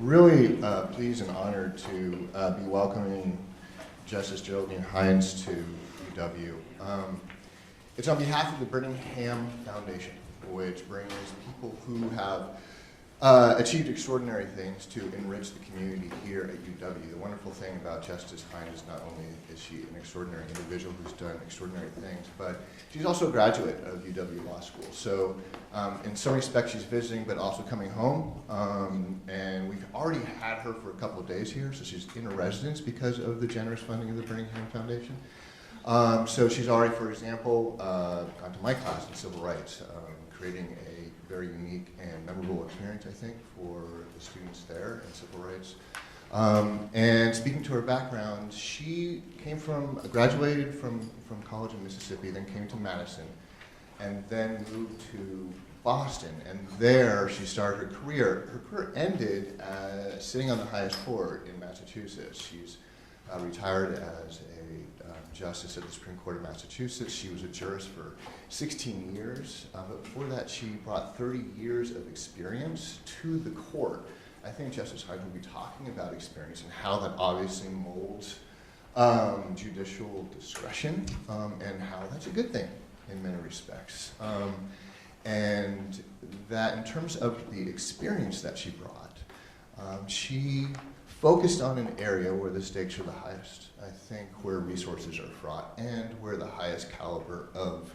Really pleased and honored to be welcoming Justice Geraldine Hines to UW. It's on behalf of the Birmingham Foundation, which brings people who have achieved extraordinary things to enrich the community here at UW. The wonderful thing about Justice Hines is not only is she an extraordinary individual who's done extraordinary things, but she's also a graduate of UW Law School. So in some respects she's visiting, but also coming home. And we've already had her for a couple of days here, so she's in residence because of the generous funding of the Birmingham Foundation. So she's already, for example, gone to my class in civil rights, creating a very unique and memorable experience, I think, for the students there in civil rights. And speaking to her background, she graduated from college in Mississippi, then came to Madison, and then moved to Boston. And there she started her career. Her career ended sitting on the highest court in Massachusetts. She's retired as a justice at the Supreme Court of Massachusetts. She was a jurist for 16 years, but before that she brought 30 years of experience to the court. I think Justice Hines will be talking about experience and how that obviously molds judicial discretion, and how that's a good thing in many respects. And that in terms of the experience that she brought, she focused on an area where the stakes are the highest, I think, where resources are fraught, and where the highest caliber of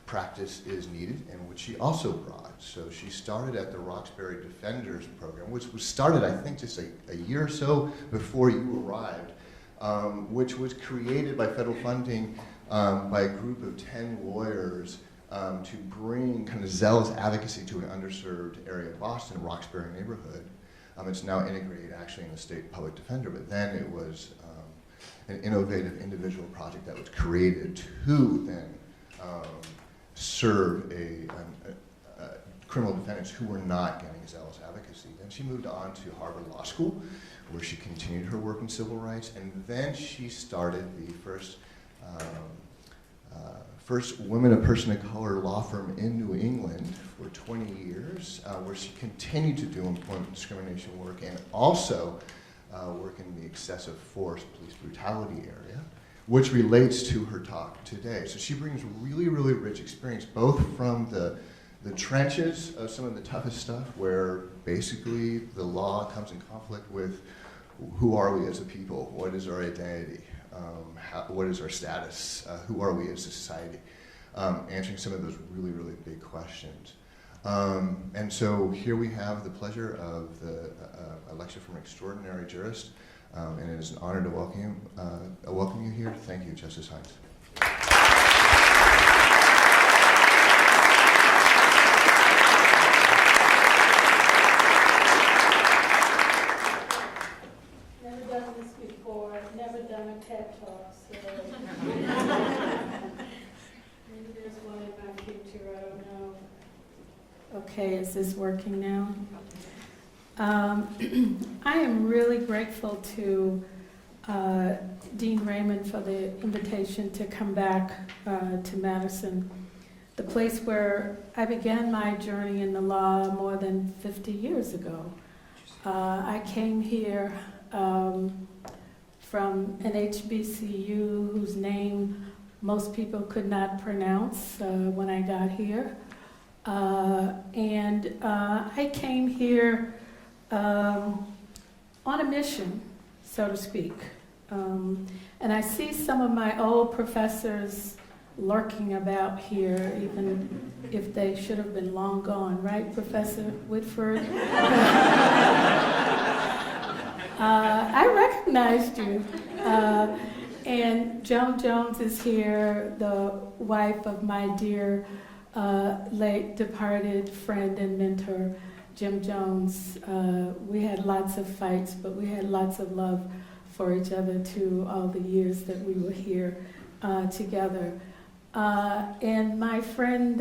practice is needed, and which she also brought. So she started at the Roxbury Defenders Program, which was started, I think, just a year or so before you arrived, which was created by federal funding by a group of 10 lawyers to bring kind of zealous advocacy to an underserved area of Boston, Roxbury neighborhood. It's now integrated actually in the state public defender, but then it was an innovative individual project that was created to then serve criminal defendants who were not getting zealous advocacy. Then she moved on to Harvard Law School, where she continued her work in civil rights, and then she started the first women of person of color law firm in New England for 20 years, where she continued to do employment discrimination work and also work in the excessive force police brutality area, which relates to her talk today. So she brings really, really rich experience, both from the trenches of some of the toughest stuff, where basically the law comes in conflict with who are we as a people, what is our identity, what is our status, who are we as a society, answering some of those really, really big questions. And so here we have the pleasure of a lecture from an extraordinary jurist, and it is an honor to welcome you here. Thank you, Justice Hines. Never done this before, never done a TED Talk, so maybe there's one in my future, I don't know. Okay, is this working now? I am really grateful to Dean Raymond for the invitation to come back to Madison, the place where I began my journey in the law more than 50 years ago. I came here from an HBCU whose name most people could not pronounce when I got here. And I came here on a mission, so to speak. And I see some of my old professors lurking about here, even if they should have been long gone, right, Professor Whitford? I recognized you. And Joan Jones is here, the wife of my dear late departed friend and mentor, Jim Jones. We had lots of fights, but we had lots of love for each other too, all the years that we were here together. And my friend,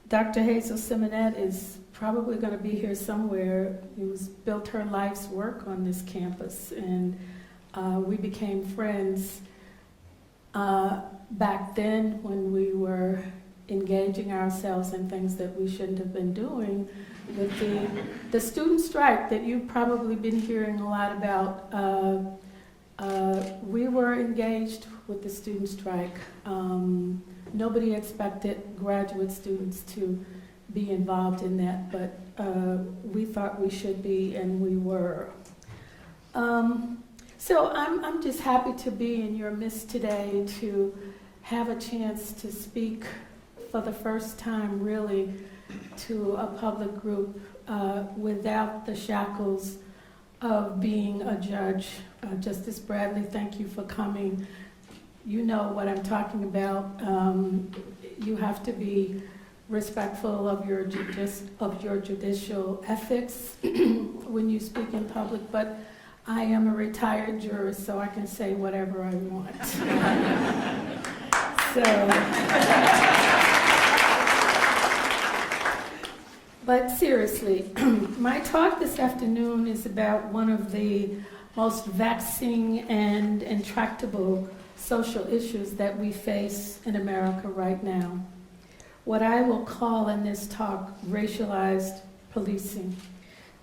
Dr. Hazel Simonette, is probably going to be here somewhere. Who's built her life's work on this campus, and we became friends back then when we were engaging ourselves in things that we shouldn't have been doing with the student strike that you've probably been hearing a lot about. We were engaged with the student strike. Nobody expected graduate students to be involved in that, but we thought we should be, and we were. So I'm just happy to be in your midst today, to have a chance to speak for the first time really to a public group without the shackles of being a judge. Justice Bradley, thank you for coming. You know what I'm talking about. You have to be respectful of your judicial ethics when you speak in public, but I am a retired jurist, so I can say whatever I want. But seriously, my talk this afternoon is about one of the most vexing and intractable social issues that we face in America right now. What I will call in this talk racialized policing,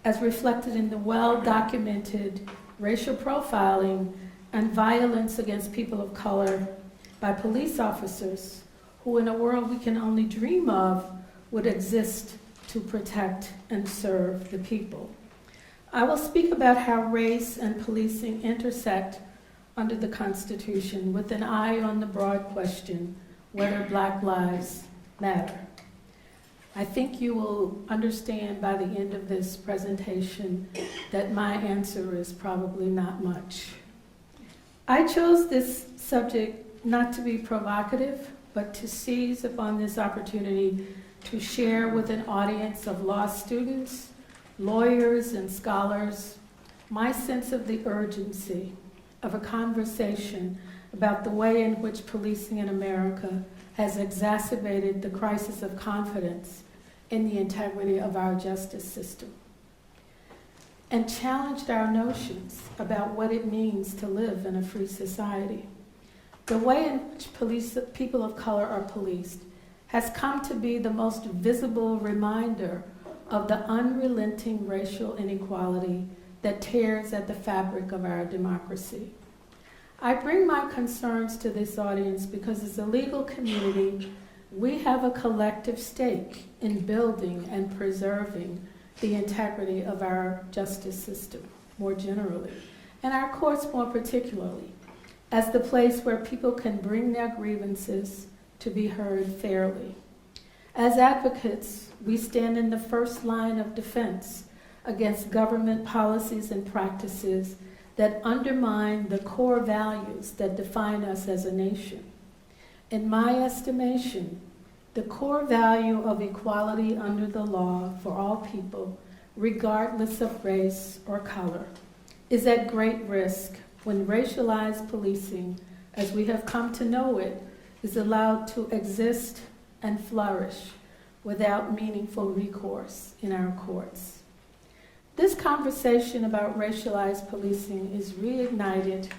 as reflected in the well-documented racial profiling and violence against people of color by police officers who, in a world we can only dream of, would exist to protect and serve the people. I will speak about how race and policing intersect under the Constitution with an eye on the broad question, whether Black lives matter. I think you will understand by the end of this presentation that my answer is probably not much. I chose this subject not to be provocative, but to seize upon this opportunity to share with an audience of law students, lawyers, and scholars my sense of the urgency of a conversation about the way in which policing in America has exacerbated the crisis of confidence in the integrity of our justice system and challenged our notions about what it means to live in a free society. The way in which people of color are policed has come to be the most visible reminder of the unrelenting racial inequality that tears at the fabric of our democracy. I bring my concerns to this audience because as a legal community, we have a collective stake in building and preserving the integrity of our justice system more generally, and our courts more particularly, as the place where people can bring their grievances to be heard fairly. As advocates, we stand in the first line of defense against government policies and practices that undermine the core values that define us as a nation. In my estimation, the core value of equality under the law for all people, regardless of race or color, is at great risk when racialized policing, as we have come to know it, is allowed to exist and flourish without meaningful recourse in our courts. This conversation about racialized policing is reignited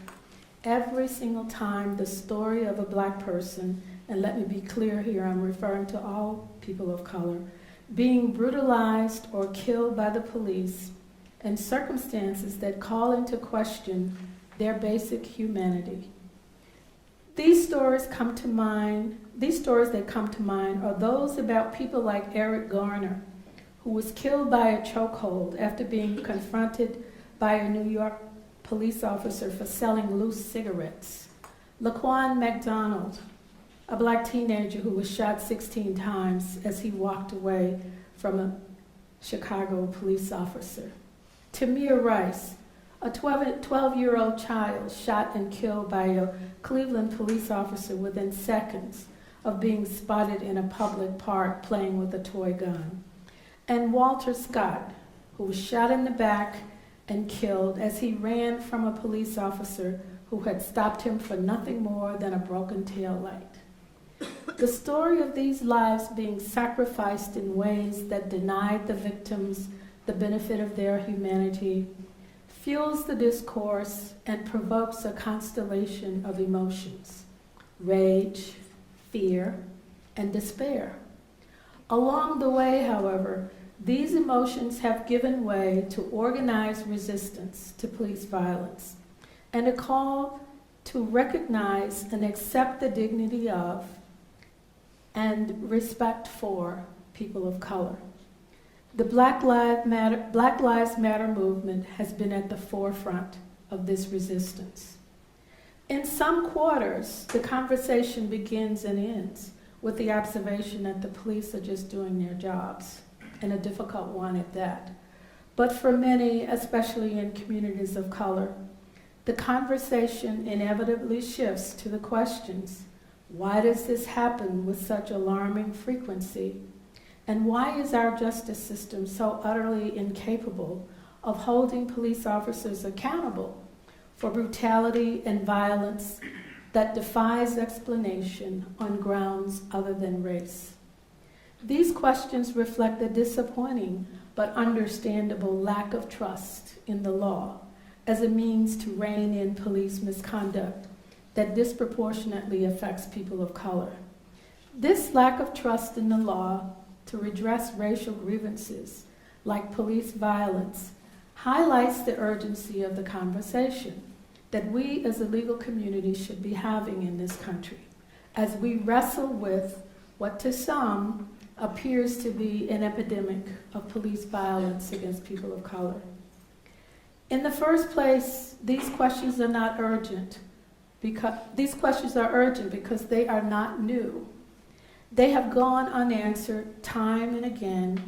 every single time the story of a Black person, and let me be clear here, I'm referring to all people of color, being brutalized or killed by the police in circumstances that call into question their basic humanity. These stories that come to mind are those about people like Eric Garner, who was killed by a chokehold after being confronted by a New York police officer for selling loose cigarettes. Laquan McDonald, a Black teenager who was shot 16 times as he walked away from a Chicago police officer. Tamir Rice, a 12-year-old child shot and killed by a Cleveland police officer within seconds of being spotted in a public park playing with a toy gun. And Walter Scott, who was shot in the back and killed as he ran from a police officer who had stopped him for nothing more than a broken tail light. The story of these lives being sacrificed in ways that denied the victims the benefit of their humanity fuels the discourse and provokes a constellation of emotions: rage, fear, and despair. Along the way, however, these emotions have given way to organized resistance to police violence and a call to recognize and accept the dignity of and respect for people of color. The Black Lives Matter movement has been at the forefront of this resistance. In some quarters, the conversation begins and ends with the observation that the police are just doing their jobs, and a difficult one at that. But for many, especially in communities of color, the conversation inevitably shifts to the questions: why does this happen with such alarming frequency? And why is our justice system so utterly incapable of holding police officers accountable for brutality and violence that defies explanation on grounds other than race? These questions reflect the disappointing but understandable lack of trust in the law as a means to rein in police misconduct that disproportionately affects people of color. This lack of trust in the law to redress racial grievances like police violence highlights the urgency of the conversation that we as a legal community should be having in this country as we wrestle with what to some appears to be an epidemic of police violence against people of color. In the first place, these questions are not urgent because they are not new. They have gone unanswered time and again,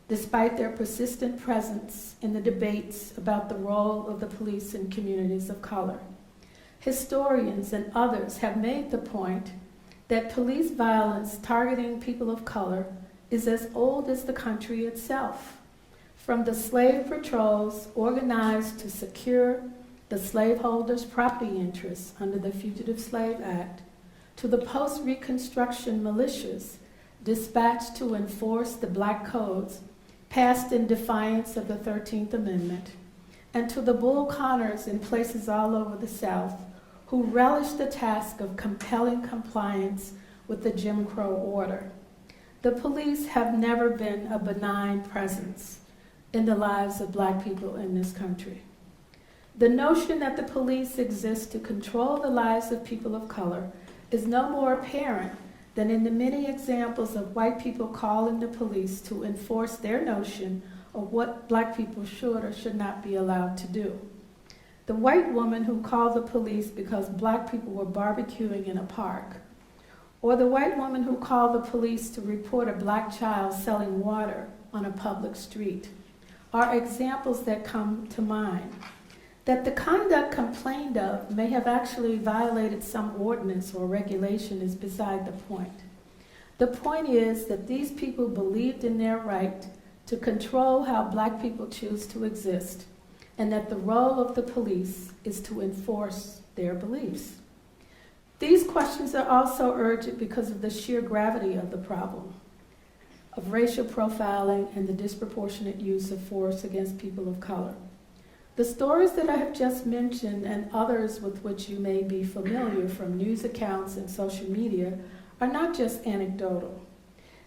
despite their persistent presence in the debates about the role of the police in communities of color. Historians and others have made the point that police violence targeting people of color is as old as the country itself. From the slave patrols organized to secure the slaveholders' property interests under the Fugitive Slave Act, to the post-Reconstruction militias dispatched to enforce the black codes passed in defiance of the 13th Amendment, and to the Bull Connors in places all over the South who relished the task of compelling compliance with the Jim Crow order. The police have never been a benign presence in the lives of black people in this country. The notion that the police exist to control the lives of people of color is no more apparent than in the many examples of white people calling the police to enforce their notion of what black people should or should not be allowed to do. The white woman who called the police because black people were barbecuing in a park, or the white woman who called the police to report a black child selling water on a public street, are examples that come to mind. That the conduct complained of may have actually violated some ordinance or regulation is beside the point. The point is that these people believed in their right to control how black people choose to exist, and that the role of the police is to enforce their beliefs. These questions are also urgent because of the sheer gravity of the problem of racial profiling and the disproportionate use of force against people of color. The stories that I have just mentioned and others with which you may be familiar from news accounts and social media are not just anecdotal.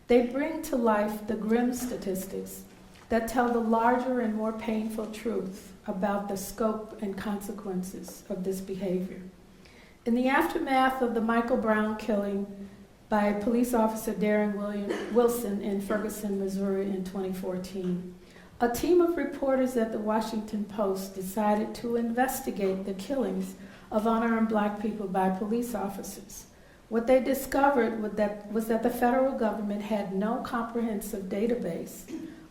They bring to life the grim statistics that tell the larger and more painful truth about the scope and consequences of this behavior. In the aftermath of the Michael Brown killing by police officer Darren Wilson in Ferguson, Missouri in 2014, a team of reporters at the Washington Post decided to investigate the killings of unarmed black people by police officers. What they discovered was that the federal government had no comprehensive database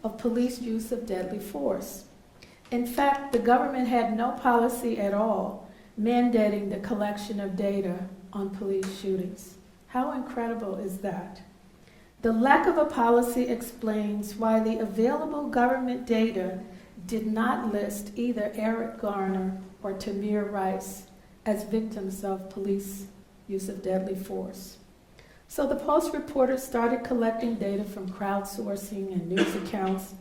of police use of deadly force. In fact, the government had no policy at all mandating the collection of data on police shootings. How incredible is that? The lack of a policy explains why the available government data did not list either Eric Garner or Tamir Rice as victims of police use of deadly force. So the Post reporters started collecting data from crowdsourcing and news accounts.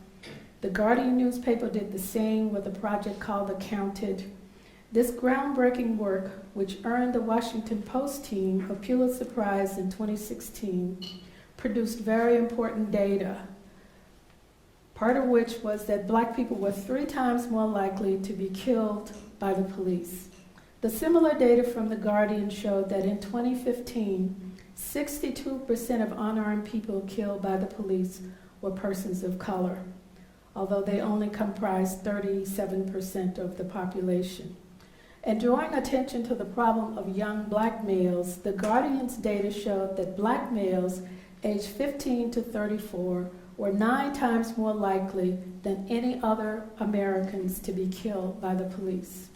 The Guardian newspaper did the same with a project called Accounted. This groundbreaking work, which earned the Washington Post team a Pulitzer Prize in 2016, produced very important data, part of which was that black people were 3 times more likely to be killed by the police. The similar data from The Guardian showed that in 2015, 62% of unarmed people killed by the police were persons of color, although they only comprised 37% of the population. And drawing attention to the problem of young black males, The Guardian's data showed that black males aged 15 to 34 were 9 times more likely than any other Americans to be killed by the police.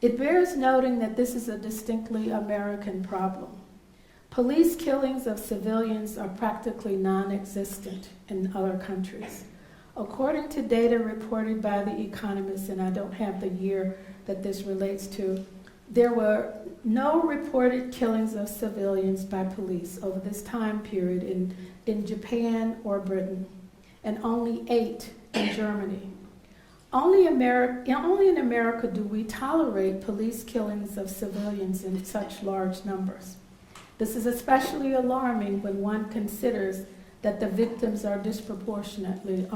It bears noting that this is a distinctly American problem. Police killings of civilians are practically non-existent in other countries. According to data reported by The Economist, and I don't have the year that this relates to, there were no reported killings of civilians by police over this time period in Japan or Britain, and only 8 in Germany. Only in America do we tolerate police killings of civilians in such large numbers. This is especially alarming when one considers that the victims are disproportionately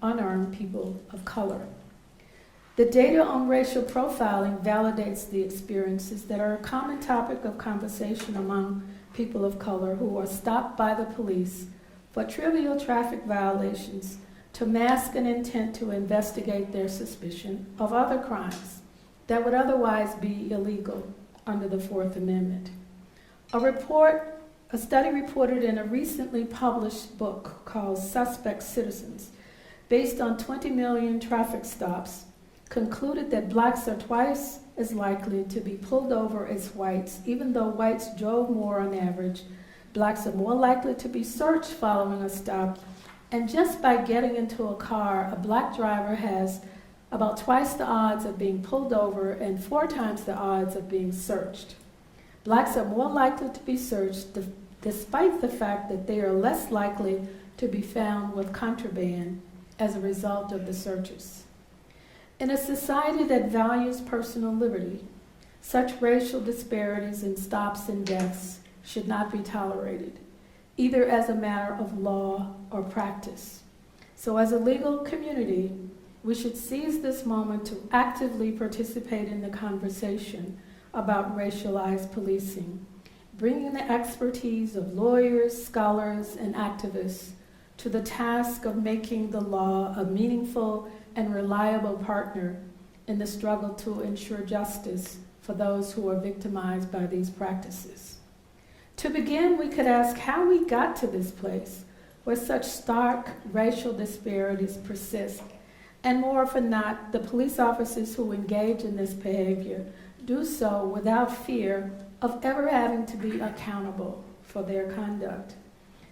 unarmed people of color. The data on racial profiling validates the experiences that are a common topic of conversation among people of color who are stopped by the police for trivial traffic violations to mask an intent to investigate their suspicion of other crimes that would otherwise be illegal under the Fourth Amendment. A study reported in a recently published book called Suspect Citizens, based on 20 million traffic stops, concluded that blacks are twice as likely to be pulled over as whites. Even though whites drove more on average, blacks are more likely to be searched following a stop, and just by getting into a car, a black driver has about twice the odds of being pulled over and 4 times the odds of being searched. Blacks are more likely to be searched despite the fact that they are less likely to be found with contraband as a result of the searches. In a society that values personal liberty, such racial disparities in stops and deaths should not be tolerated, either as a matter of law or practice. So as a legal community, we should seize this moment to actively participate in the conversation about racialized policing, bringing the expertise of lawyers, scholars, and activists to the task of making the law a meaningful and reliable partner in the struggle to ensure justice for those who are victimized by these practices. To begin, we could ask how we got to this place where such stark racial disparities persist, and more often than not, the police officers who engage in this behavior do so without fear of ever having to be accountable for their conduct.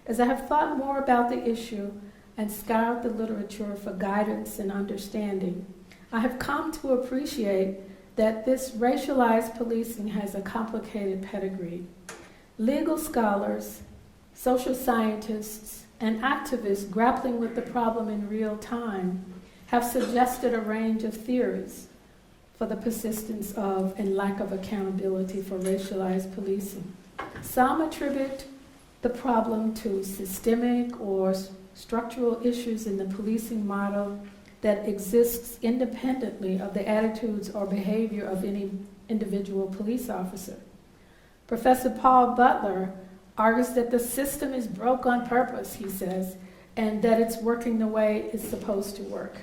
As I have thought more about the issue and scoured the literature for guidance and understanding, I have come to appreciate that this racialized policing has a complicated pedigree. Legal scholars, social scientists, and activists grappling with the problem in real time have suggested a range of theories for the persistence of and lack of accountability for racialized policing. Some attribute the problem to systemic or structural issues in the policing model that exists independently of the attitudes or behavior of any individual police officer. Professor Paul Butler argues that the system is broke on purpose, he says, and that it's working the way it's supposed to work.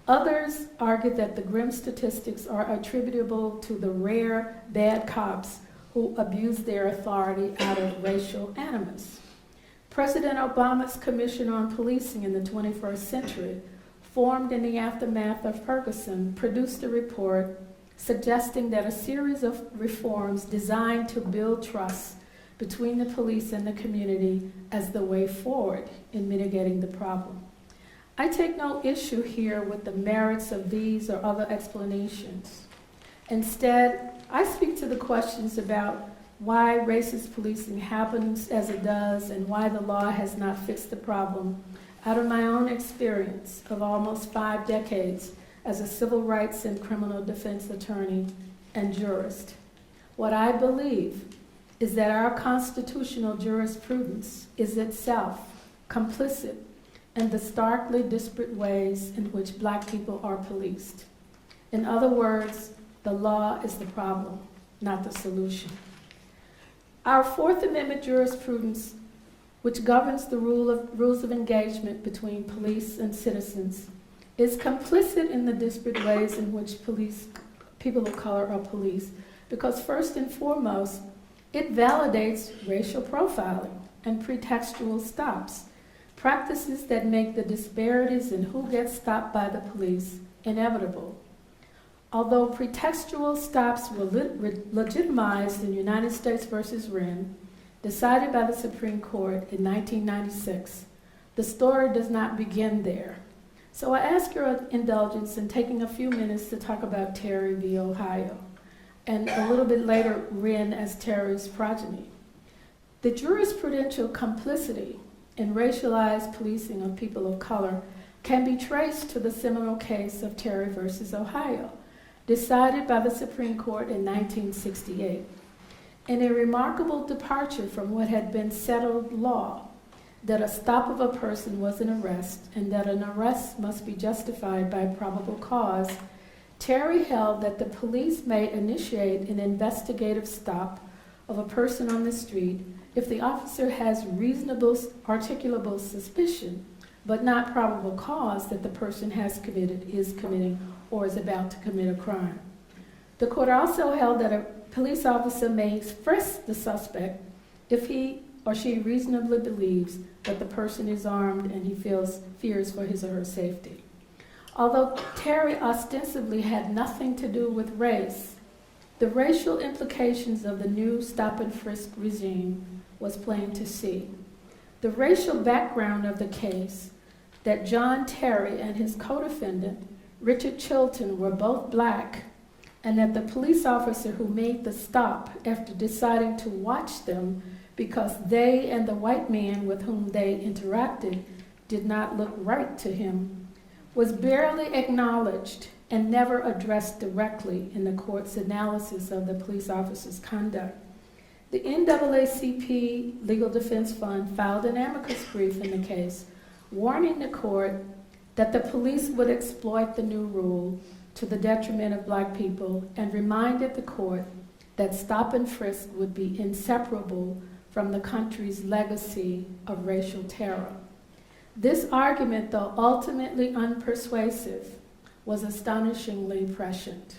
Others argue that the grim statistics are attributable to the rare bad cops who abuse their authority out of racial animus. President Obama's Commission on Policing in the 21st Century, formed in the aftermath of Ferguson, produced a report suggesting that a series of reforms designed to build trust between the police and the community as the way forward in mitigating the problem. I take no issue here with the merits of these or other explanations. Instead, I speak to the questions about why racist policing happens as it does and why the law has not fixed the problem out of my own experience of almost 5 decades as a civil rights and criminal defense attorney and jurist. What I believe is that our constitutional jurisprudence is itself complicit in the starkly disparate ways in which Black people are policed. In other words, the law is the problem, not the solution. Our Fourth Amendment jurisprudence, which governs the rules of engagement between police and citizens, is complicit in the disparate ways in which people of color are policed, because first and foremost, it validates racial profiling and pretextual stops, practices that make the disparities in who gets stopped by the police inevitable. Although pretextual stops were legitimized in United States versus Wren, decided by the Supreme Court in 1996, the story does not begin there. So I ask your indulgence in taking a few minutes to talk about Terry v. Ohio, and a little bit later, Wren as Terry's progeny. The jurisprudential complicity in racialized policing of people of color can be traced to the seminal case of Terry versus Ohio, decided by the Supreme Court in 1968, in a remarkable departure from what had been settled law, that a stop of a person was an arrest and that an arrest must be justified by probable cause. Terry held that the police may initiate an investigative stop of a person on the street if the officer has reasonable articulable suspicion, but not probable cause that the person is committing, or is about to commit a crime. The court also held that a police officer may frisk the suspect if he or she reasonably believes that the person is armed and he fears for his or her safety. Although Terry ostensibly had nothing to do with race, the racial implications of the new stop and frisk regime was plain to see. The racial background of the case, that John Terry and his co-defendant, Richard Chilton, were both Black, and that the police officer who made the stop after deciding to watch them because they and the white man with whom they interacted did not look right to him, was barely acknowledged and never addressed directly in the court's analysis of the police officer's conduct. The NAACP Legal Defense Fund filed an amicus brief in the case, warning the court that the police would exploit the new rule to the detriment of Black people, and reminded the court that stop and frisk would be inseparable from the country's legacy of racial terror. This argument, though ultimately unpersuasive, was astonishingly prescient.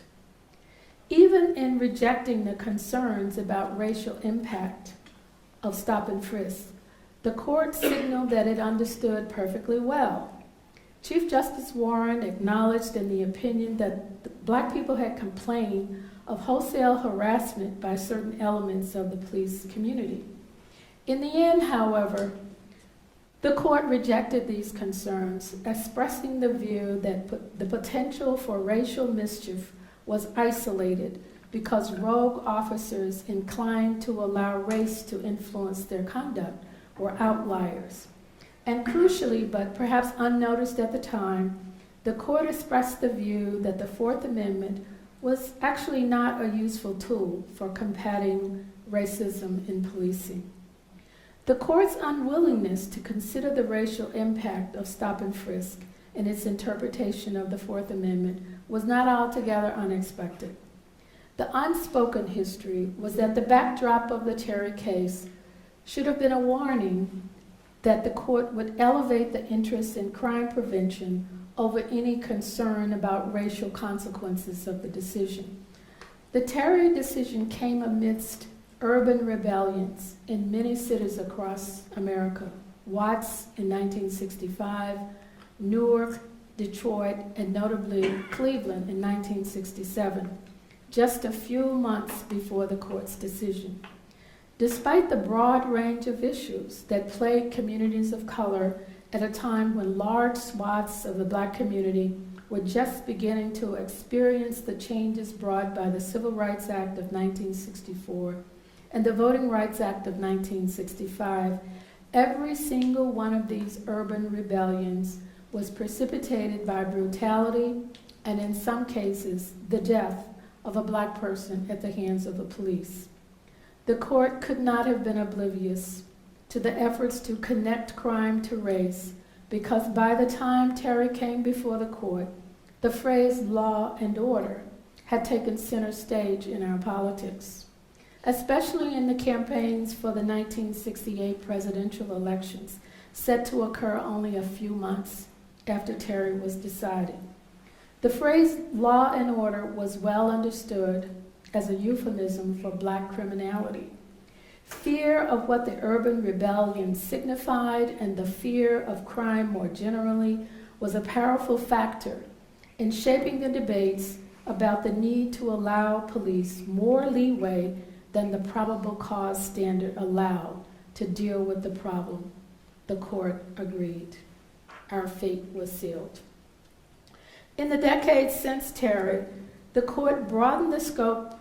Even in rejecting the concerns about racial impact of stop and frisk, the court signaled that it understood perfectly well. Chief Justice Warren acknowledged in the opinion that Black people had complained of wholesale harassment by certain elements of the police community. In the end, however, the court rejected these concerns, expressing the view that the potential for racial mischief was isolated because rogue officers inclined to allow race to influence their conduct were outliers. And crucially, but perhaps unnoticed at the time, the court expressed the view that the Fourth Amendment was actually not a useful tool for combating racism in policing. The court's unwillingness to consider the racial impact of stop and frisk in its interpretation of the Fourth Amendment was not altogether unexpected. The unspoken history was that the backdrop of the Terry case should have been a warning that the court would elevate the interest in crime prevention over any concern about racial consequences of the decision. The Terry decision came amidst urban rebellions in many cities across America: Watts in 1965, Newark, Detroit, and notably Cleveland in 1967, just a few months before the court's decision. Despite the broad range of issues that plagued communities of color at a time when large swaths of the Black community were just beginning to experience the changes brought by the Civil Rights Act of 1964 and the Voting Rights Act of 1965, every single one of these urban rebellions was precipitated by brutality and, in some cases, the death of a Black person at the hands of the police. The court could not have been oblivious to the efforts to connect crime to race, because by the time Terry came before the court, the phrase law and order had taken center stage in our politics, especially in the campaigns for the 1968 presidential elections, set to occur only a few months after Terry was decided. The phrase law and order was well understood as a euphemism for black criminality. Fear of what the urban rebellion signified and the fear of crime more generally was a powerful factor in shaping the debates about the need to allow police more leeway than the probable cause standard allowed to deal with the problem. The court agreed. Our fate was sealed. In the decades since Terry, the court broadened the scope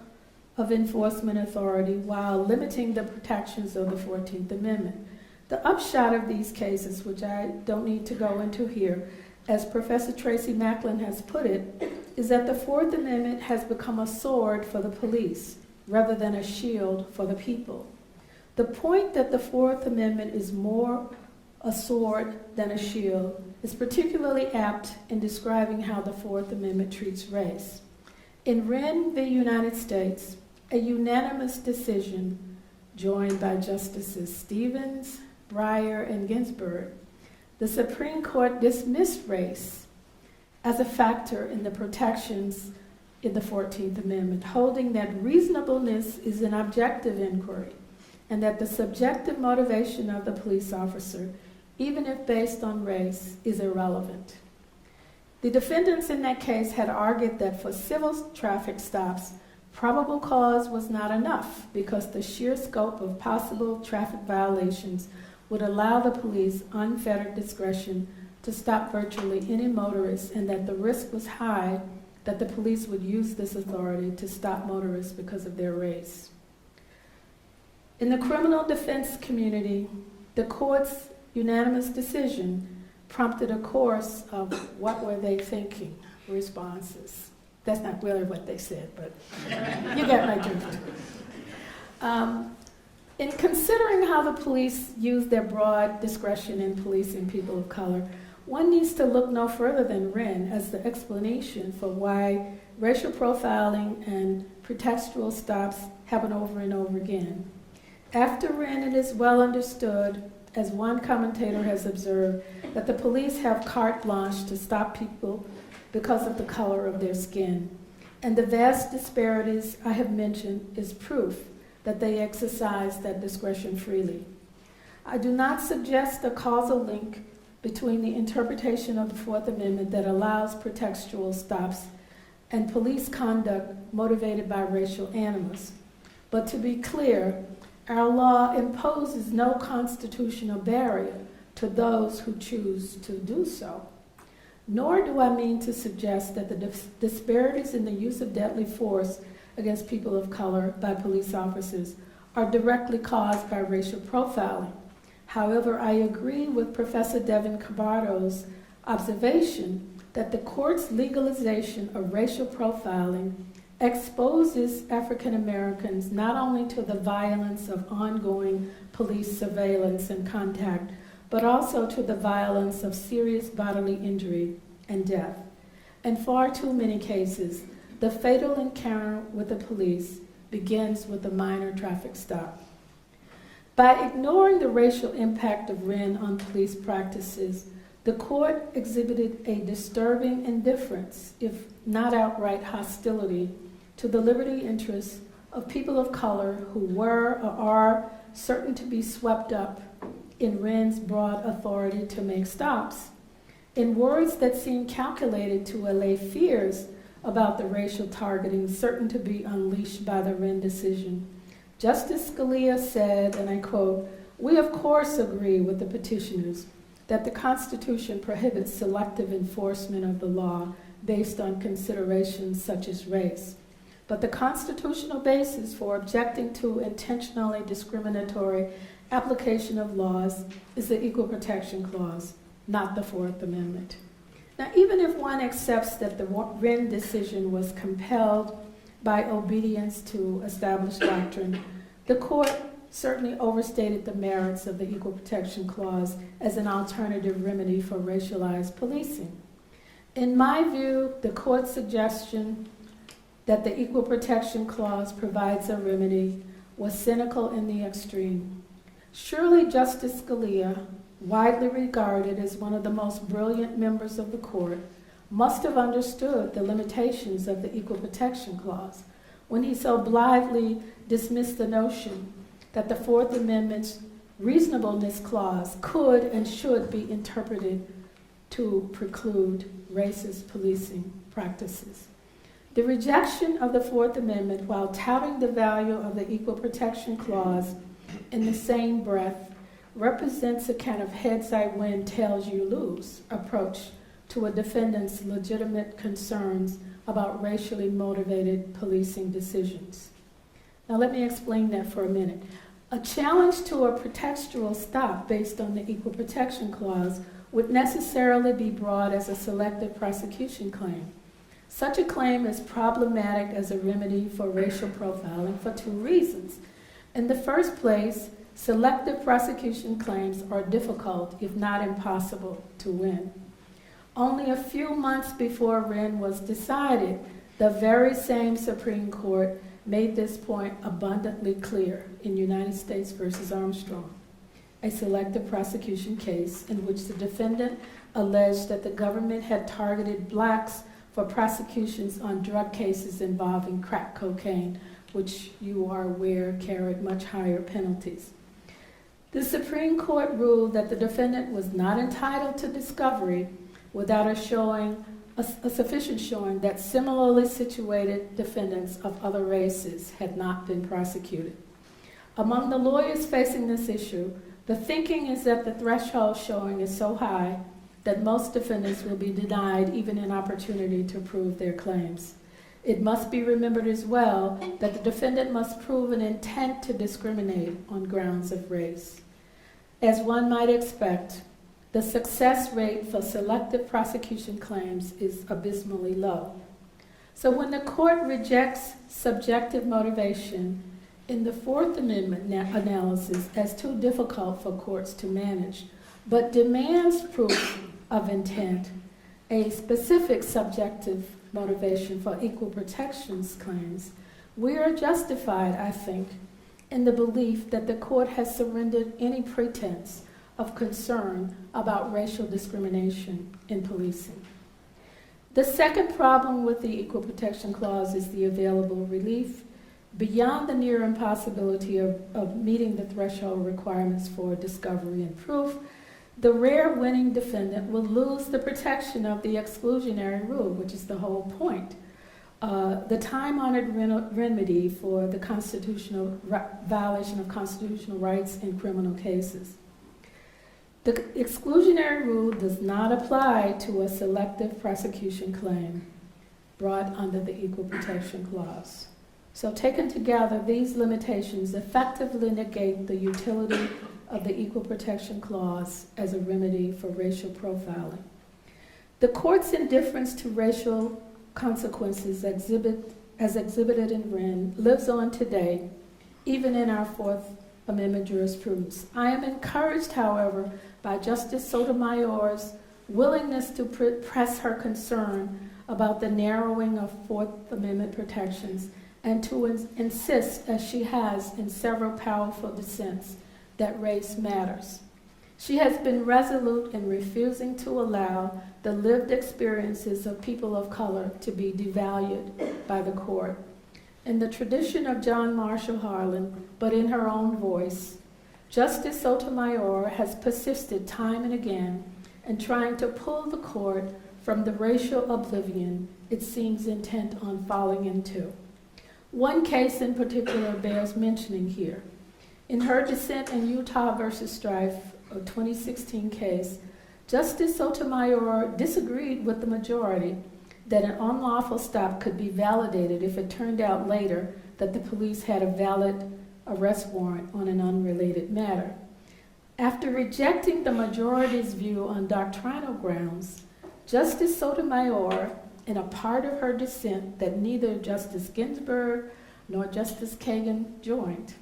of enforcement authority while limiting the protections of the 14th Amendment. The upshot of these cases, which I don't need to go into here, as Professor Tracy Macklin has put it, is that the Fourth Amendment has become a sword for the police rather than a shield for the people. The point that the Fourth Amendment is more a sword than a shield is particularly apt in describing how the Fourth Amendment treats race. In Wren v. United States, a unanimous decision joined by Justices Stevens, Breyer, and Ginsburg, the Supreme Court dismissed race as a factor in the protections in the 14th Amendment, holding that reasonableness is an objective inquiry and that the subjective motivation of the police officer, even if based on race, is irrelevant. The defendants in that case had argued that for civil traffic stops, probable cause was not enough because the sheer scope of possible traffic violations would allow the police unfettered discretion to stop virtually any motorist, and that the risk was high that the police would use this authority to stop motorists because of their race. In the criminal defense community, the court's unanimous decision prompted a chorus of "what were they thinking" responses. That's not really what they said, but you get my drift. In considering how the police use their broad discretion in policing people of color, one needs to look no further than Wren as the explanation for why racial profiling and pretextual stops happen over and over again. After Wren, it is well understood, as one commentator has observed, that the police have carte blanche to stop people because of the color of their skin. And the vast disparities I have mentioned is proof that they exercise that discretion freely. I do not suggest a causal link between the interpretation of the Fourth Amendment that allows pretextual stops and police conduct motivated by racial animus. But to be clear, our law imposes no constitutional barrier to those who choose to do so. Nor do I mean to suggest that the disparities in the use of deadly force against people of color by police officers are directly caused by racial profiling. However, I agree with Professor Devin Cabardo's observation that the court's legalization of racial profiling exposes African Americans not only to the violence of ongoing police surveillance and contact, but also to the violence of serious bodily injury and death. In far too many cases, the fatal encounter with the police begins with a minor traffic stop. By ignoring the racial impact of Wren on police practices, the court exhibited a disturbing indifference, if not outright hostility, to the liberty interests of people of color who were or are certain to be swept up in Wren's broad authority to make stops. In words that seem calculated to allay fears about the racial targeting certain to be unleashed by the Wren decision, Justice Scalia said, and I quote, "We of course agree with the petitioners that the Constitution prohibits selective enforcement of the law based on considerations such as race. But the constitutional basis for objecting to intentionally discriminatory application of laws is the Equal Protection Clause, not the Fourth Amendment." Now, even if one accepts that the Wren decision was compelled by obedience to established doctrine, The court certainly overstated the merits of the Equal Protection Clause as an alternative remedy for racialized policing. In my view, the court's suggestion that the Equal Protection Clause provides a remedy was cynical in the extreme. Surely Justice Scalia, widely regarded as one of the most brilliant members of the court, must have understood the limitations of the Equal Protection Clause when he so blithely dismissed the notion that the Fourth Amendment's reasonableness clause could and should be interpreted to preclude racist policing practices. The rejection of the Fourth Amendment while touting the value of the Equal Protection Clause in the same breath represents a kind of heads I win, tails you lose approach to a defendant's legitimate concerns about racially motivated policing decisions. Now let me explain that for a minute. A challenge to a pretextual stop based on the Equal Protection Clause would necessarily be brought as a selective prosecution claim. Such a claim is problematic as a remedy for racial profiling for two reasons. In the first place, selective prosecution claims are difficult, if not impossible, to win. Only a few months before Wren was decided, the very same Supreme Court made this point abundantly clear in United States versus Armstrong, a selective prosecution case in which the defendant alleged that the government had targeted blacks for prosecutions on drug cases involving crack cocaine, which you are aware carried much higher penalties. The Supreme Court ruled that the defendant was not entitled to discovery without a sufficient showing that similarly situated defendants of other races had not been prosecuted. Among the lawyers facing this issue, the thinking is that the threshold showing is so high that most defendants will be denied even an opportunity to prove their claims. It must be remembered as well that the defendant must prove an intent to discriminate on grounds of race. As one might expect, the success rate for selective prosecution claims is abysmally low. So when the court rejects subjective motivation in the Fourth Amendment analysis as too difficult for courts to manage, but demands proof of intent, a specific subjective motivation for equal protections claims, we are justified, I think, in the belief that the court has surrendered any pretense of concern about racial discrimination in policing. The second problem with the Equal Protection Clause is the available relief beyond the near impossibility of meeting the threshold requirements for discovery and proof. The rare winning defendant will lose the protection of the exclusionary rule, which is the whole point. The time-honored remedy for the constitutional violation of constitutional rights in criminal cases. The exclusionary rule does not apply to a selective prosecution claim brought under the Equal Protection Clause. So taken together, these limitations effectively negate the utility of the Equal Protection Clause as a remedy for racial profiling. The court's indifference to racial consequences as exhibited in Wren lives on today, even in our Fourth Amendment jurisprudence. I am encouraged, however, by Justice Sotomayor's willingness to press her concern about the narrowing of Fourth Amendment protections and to insist, as she has in several powerful dissents, that race matters. She has been resolute in refusing to allow the lived experiences of people of color to be devalued by the court. In the tradition of John Marshall Harlan, but in her own voice, Justice Sotomayor has persisted time and again in trying to pull the court from the racial oblivion it seems intent on falling into. One case in particular bears mentioning here. In her dissent in Utah versus Strife, a 2016 case, Justice Sotomayor disagreed with the majority that an unlawful stop could be validated if it turned out later that the police had a valid arrest warrant on an unrelated matter. After rejecting the majority's view on doctrinal grounds, Justice Sotomayor, in a part of her dissent that neither Justice Ginsburg nor Justice Kagan joined,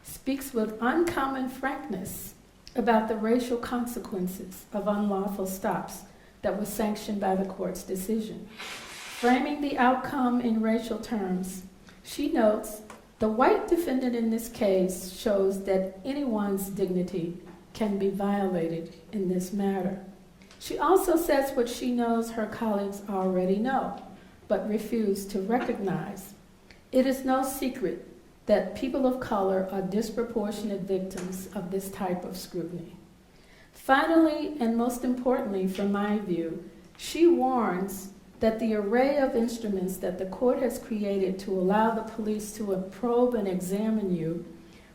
speaks with uncommon frankness about the racial consequences of unlawful stops that were sanctioned by the court's decision. Framing the outcome in racial terms, she notes, the white defendant in this case shows that anyone's dignity can be violated in this matter. She also says what she knows her colleagues already know, but refuse to recognize. It is no secret that people of color are disproportionate victims of this type of scrutiny. Finally, and most importantly from my view, she warns that the array of instruments that the court has created to allow the police to probe and examine you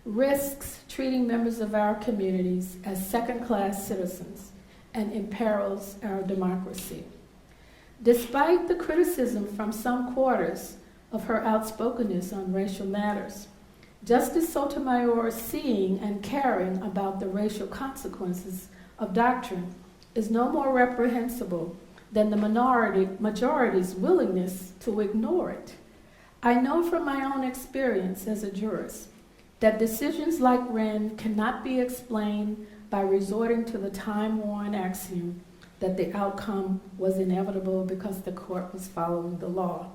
risks treating members of our communities as second-class citizens and imperils our democracy. Despite the criticism from some quarters of her outspokenness on racial matters, Justice Sotomayor's seeing and caring about the racial consequences of doctrine is no more reprehensible than the majority's willingness to ignore it. I know from my own experience as a jurist that decisions like Wren cannot be explained by resorting to the time-worn axiom that the outcome was inevitable because the court was following the law.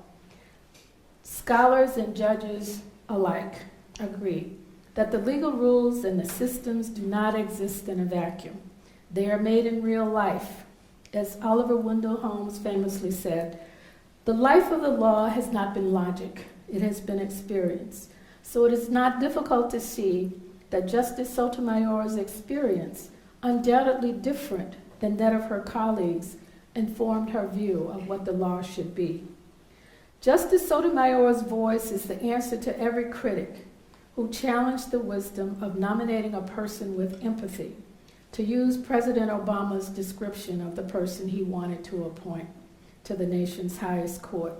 Scholars and judges alike agree that the legal rules and the systems do not exist in a vacuum. They are made in real life. As Oliver Wendell Holmes famously said, the life of the law has not been logic, it has been experience. So it is not difficult to see that Justice Sotomayor's experience, undoubtedly different than that of her colleagues, informed her view of what the law should be. Justice Sotomayor's voice is the answer to every critic who challenged the wisdom of nominating a person with empathy, to use President Obama's description of the person he wanted to appoint to the nation's highest court.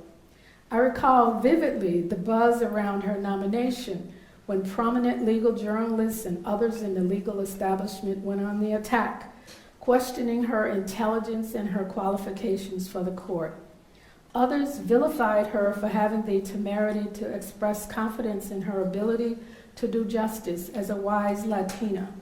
I recall vividly the buzz around her nomination when prominent legal journalists and others in the legal establishment went on the attack, questioning her intelligence and her qualifications for the court. Others vilified her for having the temerity to express confidence in her ability to do justice as a wise Latina.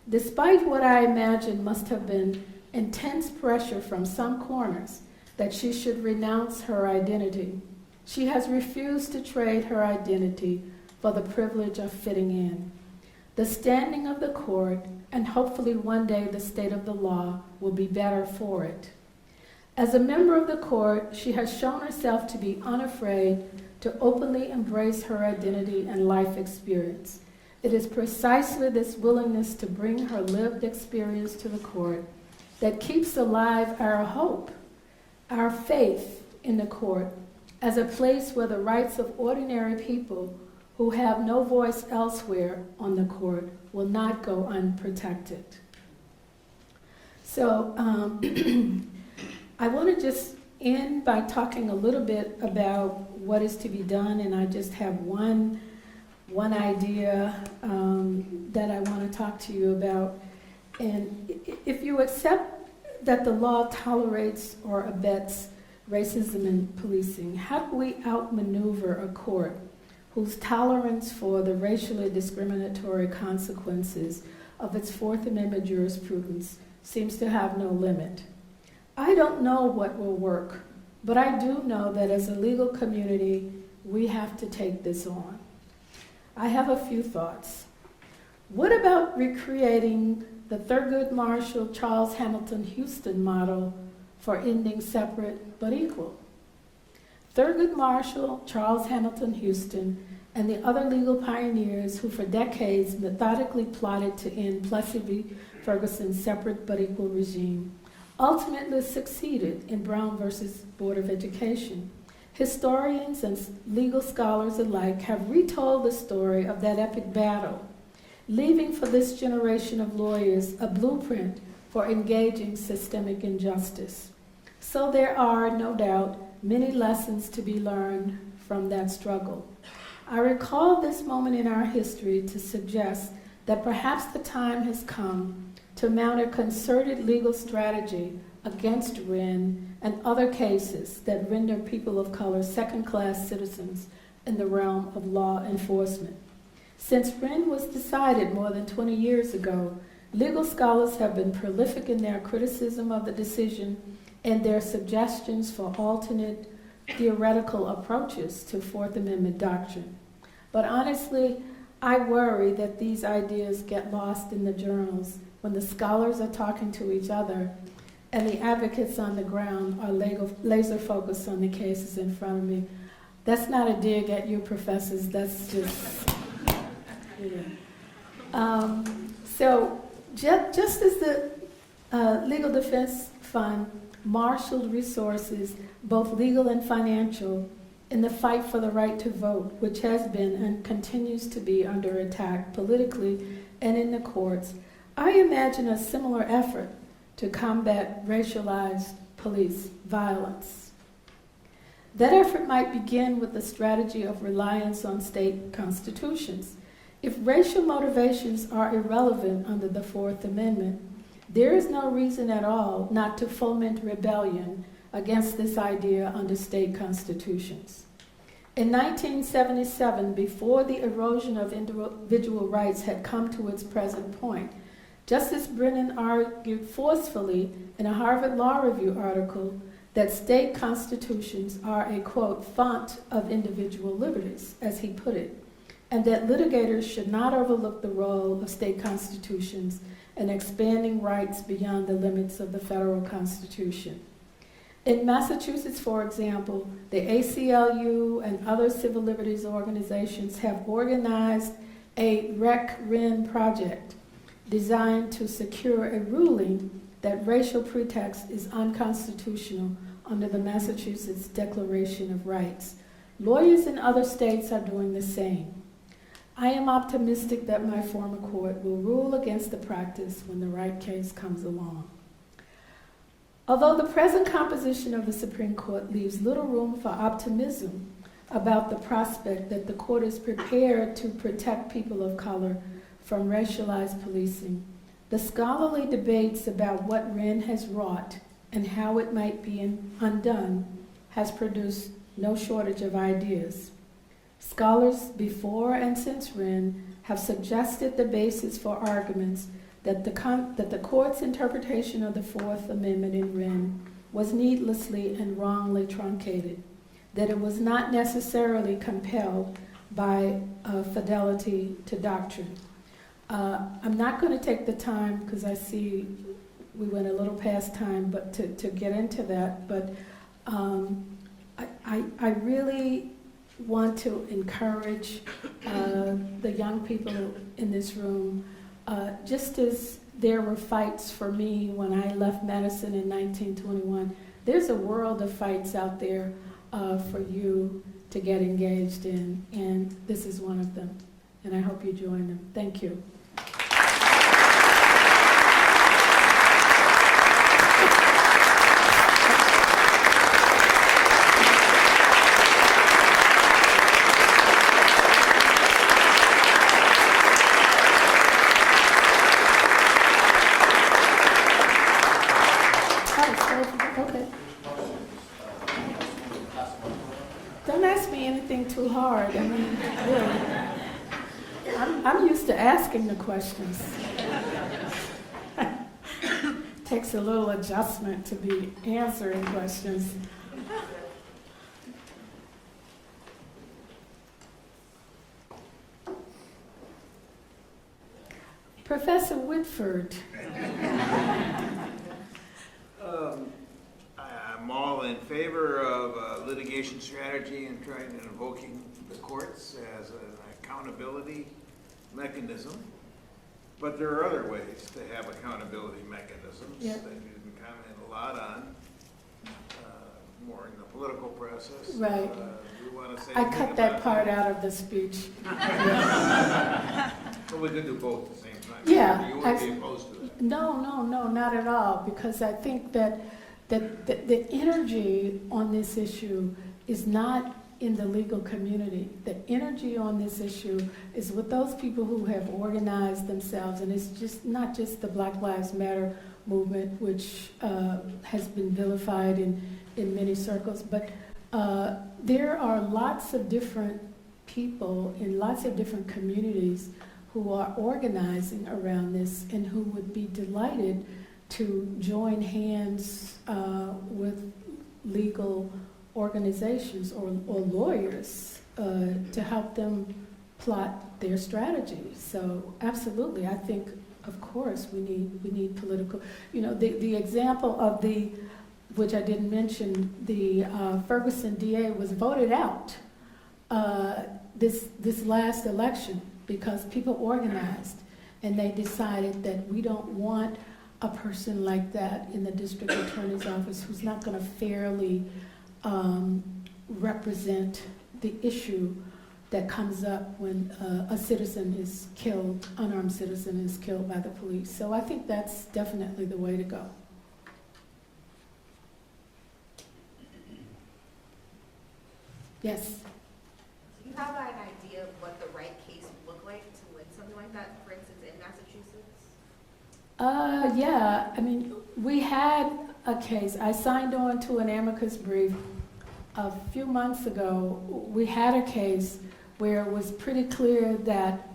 Despite what I imagine must have been intense pressure from some corners that she should renounce her identity, she has refused to trade her identity for the privilege of fitting in. The standing of the court, and hopefully one day the state of the law, will be better for it. As a member of the court, she has shown herself to be unafraid to openly embrace her identity and life experience. It is precisely this willingness to bring her lived experience to the court that keeps alive our hope, our faith in the court as a place where the rights of ordinary people who have no voice elsewhere on the court will not go unprotected. So I want to just end by talking a little bit about what is to be done, and I just have one idea that I want to talk to you about. And if you accept that the law tolerates or abets racism in policing, how do we outmaneuver a court whose tolerance for the racially discriminatory consequences of its Fourth Amendment jurisprudence seems to have no limit? I don't know what will work, but I do know that as a legal community, we have to take this on. I have a few thoughts. What about recreating the Thurgood Marshall, Charles Hamilton Houston model for ending separate but equal? Thurgood Marshall, Charles Hamilton Houston, and the other legal pioneers who for decades methodically plotted to end Plessy v. Ferguson's separate but equal regime ultimately succeeded in Brown versus Board of Education. Historians and legal scholars alike have retold the story of that epic battle, leaving for this generation of lawyers a blueprint for engaging systemic injustice. So there are, no doubt, many lessons to be learned from that struggle. I recall this moment in our history to suggest that perhaps the time has come to mount a concerted legal strategy against Wren and other cases that render people of color second-class citizens in the realm of law enforcement. Since Wren was decided more than 20 years ago, legal scholars have been prolific in their criticism of the decision and their suggestions for alternate theoretical approaches to Fourth Amendment doctrine. But honestly, I worry that these ideas get lost in the journals when the scholars are talking to each other and the advocates on the ground are laser focused on the cases in front of me. That's not a dig at you professors, that's just, you know. So just as the Legal Defense Fund marshaled resources, both legal and financial, in the fight for the right to vote, which has been and continues to be under attack politically and in the courts, I imagine a similar effort to combat racialized police violence. That effort might begin with the strategy of reliance on state constitutions. If racial motivations are irrelevant under the Fourth Amendment, there is no reason at all not to foment rebellion against this idea under state constitutions. In 1977, before the erosion of individual rights had come to its present point, Justice Brennan argued forcefully in a Harvard Law Review article that state constitutions are a, quote, font of individual liberties, as he put it, and that litigators should not overlook the role of state constitutions in expanding rights beyond the limits of the federal Constitution. In Massachusetts, for example, the ACLU and other civil liberties organizations have organized a Rec-Ren project designed to secure a ruling that racial pretext is unconstitutional under the Massachusetts Declaration of Rights. Lawyers in other states are doing the same. I am optimistic that my former court will rule against the practice when the right case comes along. Although the present composition of the Supreme Court leaves little room for optimism about the prospect that the court is prepared to protect people of color from racialized policing, the scholarly debates about what Wren has wrought and how it might be undone has produced no shortage of ideas. Scholars before and since Wren have suggested the basis for arguments that the court's interpretation of the Fourth Amendment in Wren was needlessly and wrongly truncated, that it was not necessarily compelled by fidelity to doctrine. I'm not going to take the time, because I see we went a little past time, but to get into that, but I really want to encourage the young people in this room. Just as there were fights for me when I left medicine in 1921, there's a world of fights out there for you to get engaged in, and this is one of them. And I hope you join them. Thank you. Okay. Don't ask me anything too hard. I mean, really. I'm used to asking the questions. Takes a little adjustment to be answering questions. Professor Whitford. I'm all in favor of litigation strategy and trying and invoking the courts as an accountability mechanism. But there are other ways to have accountability mechanisms that you can comment a lot on, more in the political process. Right. We want to say I cut that part out of the speech. But we could do both at the same time. Yeah, You wouldn't be opposed to that. No, not at all, because I think that the energy on this issue is not in the legal community. The energy on this issue is with those people who have organized themselves, and it's just not just the Black Lives Matter movement, which has been vilified in many circles, but there are lots of different people in lots of different communities who are organizing around this and who would be delighted to join hands with legal organizations or lawyers to help them plot their strategy. So absolutely, I think, of course, we need political. The example of which I didn't mention, the Ferguson DA was voted out this last election because people organized and they decided that we don't want a person like that in the district attorney's office who's not going to fairly represent the issue that comes up when a citizen is killed, unarmed citizen is killed by the police. So I think that's definitely the way to go. Yes? Do you have an idea of what the right case would look like to win something like that, for instance, in Massachusetts? Yeah, I mean, we had a case. I signed on to an amicus brief a few months ago. We had a case where it was pretty clear that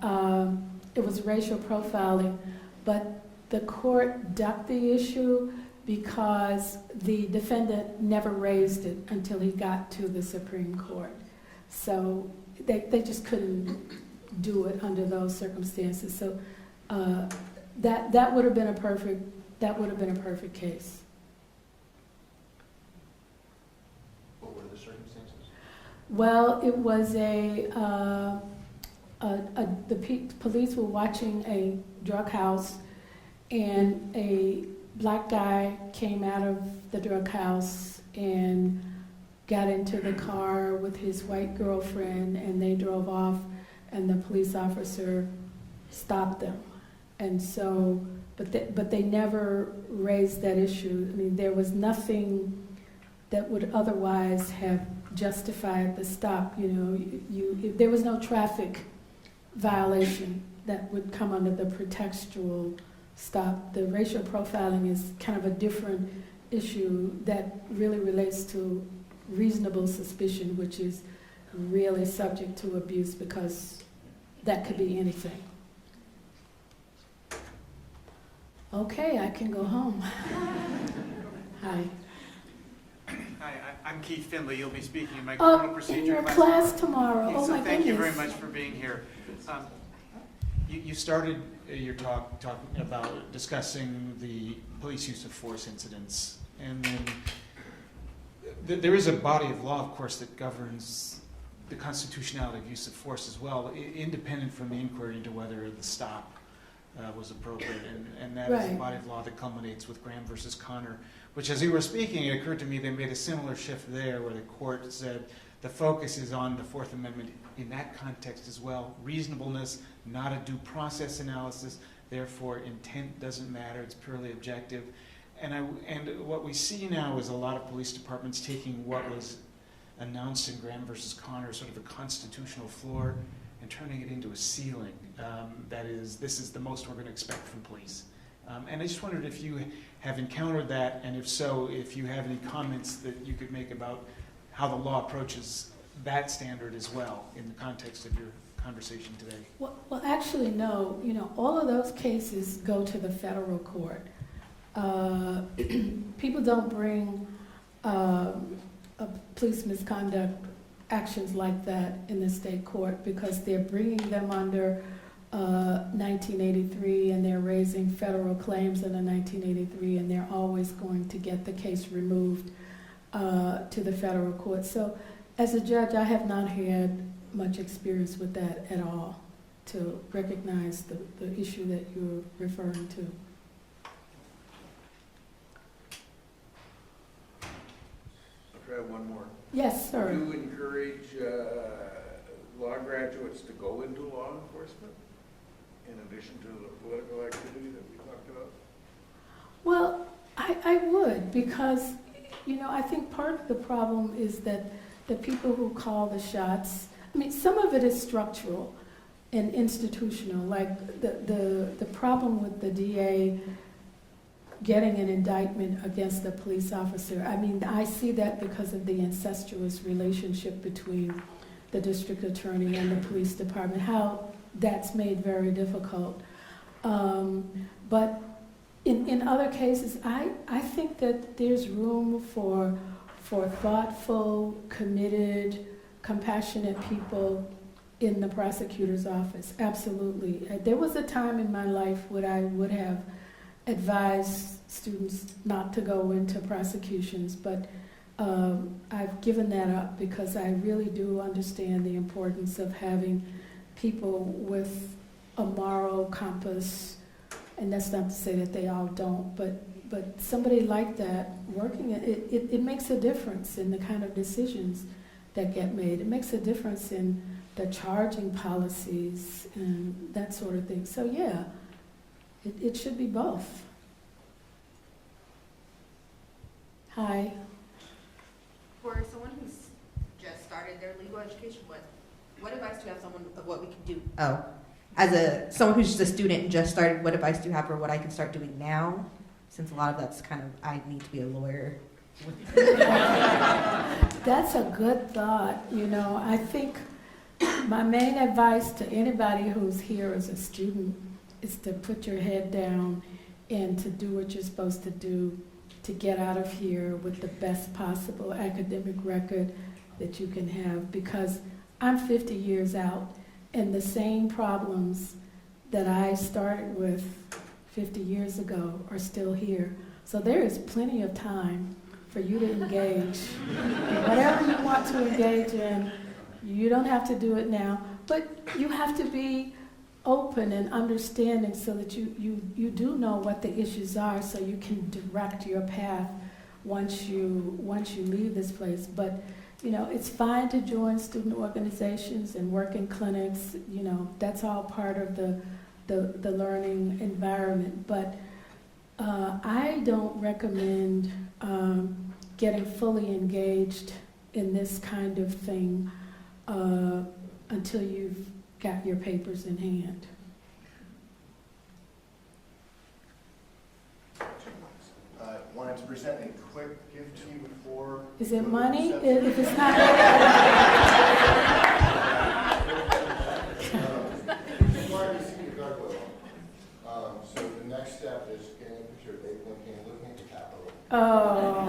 it was racial profiling, but the court ducked the issue because the defendant never raised it until he got to the Supreme Court. So they just couldn't do it under those circumstances. So that would have been a perfect case. What were the circumstances? Well, it was police were watching a drug house, and a black guy came out of the drug house and got into the car with his white girlfriend, and they drove off, and the police officer stopped them. And so, but they never raised that issue. I mean, there was nothing that would otherwise have justified the stop. There was no traffic violation that would come under the pretextual stop. The racial profiling is kind of a different issue that really relates to reasonable suspicion, which is really subject to abuse because that could be anything. Okay, I can go home. Hi. Hi, I'm Keith Finley. You'll be speaking in my Oh, criminal procedure in your class tomorrow. Oh, so my thank you very goodness. much for being here. You started your talk talking about discussing the police use of force incidents, and then there is a body of law, of course, that governs the constitutionality of use of force as well, independent from the inquiry into whether the stop was appropriate, and that is a Right. body of law that culminates with Graham versus Connor, which, as you were speaking, it occurred to me they made a similar shift there, where the court said the focus is on the Fourth Amendment in that context as well. Reasonableness, not a due process analysis, therefore intent doesn't matter, it's purely objective. And what we see now is a lot of police departments taking what was announced in Graham versus Connor, sort of a constitutional floor, and turning it into a ceiling. That is, this is the most we're going to expect from police. And I just wondered if you have encountered that, and if so, if you have any comments that you could make about how the law approaches that standard as well in the context of your conversation today. Well, actually, no. All of those cases go to the federal court. People don't bring police misconduct actions like that in the state court because they're bringing them under 1983, and they're raising federal claims under 1983, and they're always going to get the case removed to the federal court. So as a judge, I have not had much experience with that at all to recognize the issue that you're referring to. I'll try one more. Yes, sir. Do you encourage law graduates to go into law enforcement in addition to the political activity that we talked about? Well, I would, because, I think part of the problem is that the people who call the shots, some of it is structural and institutional, like the problem with the DA getting an indictment against a police officer. I see that because of the incestuous relationship between the district attorney and the police department, how that's made very difficult. But in other cases, I think that there's room for thoughtful, committed, compassionate people in the prosecutor's office. Absolutely. There was a time in my life when I would have advised students not to go into prosecutions, but I've given that up because I really do understand the importance of having people with a moral compass, and that's not to say that they all don't, but somebody like that working, it makes a difference in the kind of decisions that get made. It makes a difference in the charging policies and that sort of thing. So yeah, it should be both. Hi. For someone who's just started their legal education, what advice do you have someone of what we can do? Oh, as someone who's just a student and just started, what advice do you have for what I can start doing now? Since a lot of that's kind of, I need to be a lawyer. That's a good thought. You know, I think my main advice to anybody who's here as a student is to put your head down and to do what you're supposed to do to get out of here with the best possible academic record that you can have, because I'm 50 years out and the same problems that I started with 50 years ago are still here. So there is plenty of time for you to engage in whatever you want to engage in. You don't have to do it now, but you have to be open and understanding so that you do know what the issues are, so you can direct your path once you leave this place. But you know, it's fine to join student organizations and work in clinics. You know, that's all part of the learning environment. But I don't recommend getting fully engaged in this kind of thing until you've got your papers in hand. Wanted to present a quick gift to you before. Is it money? Reception. If it's not, Required to see your gargoyle. So the next step is getting a picture of Dave Lincoln looking at the Capitol. oh.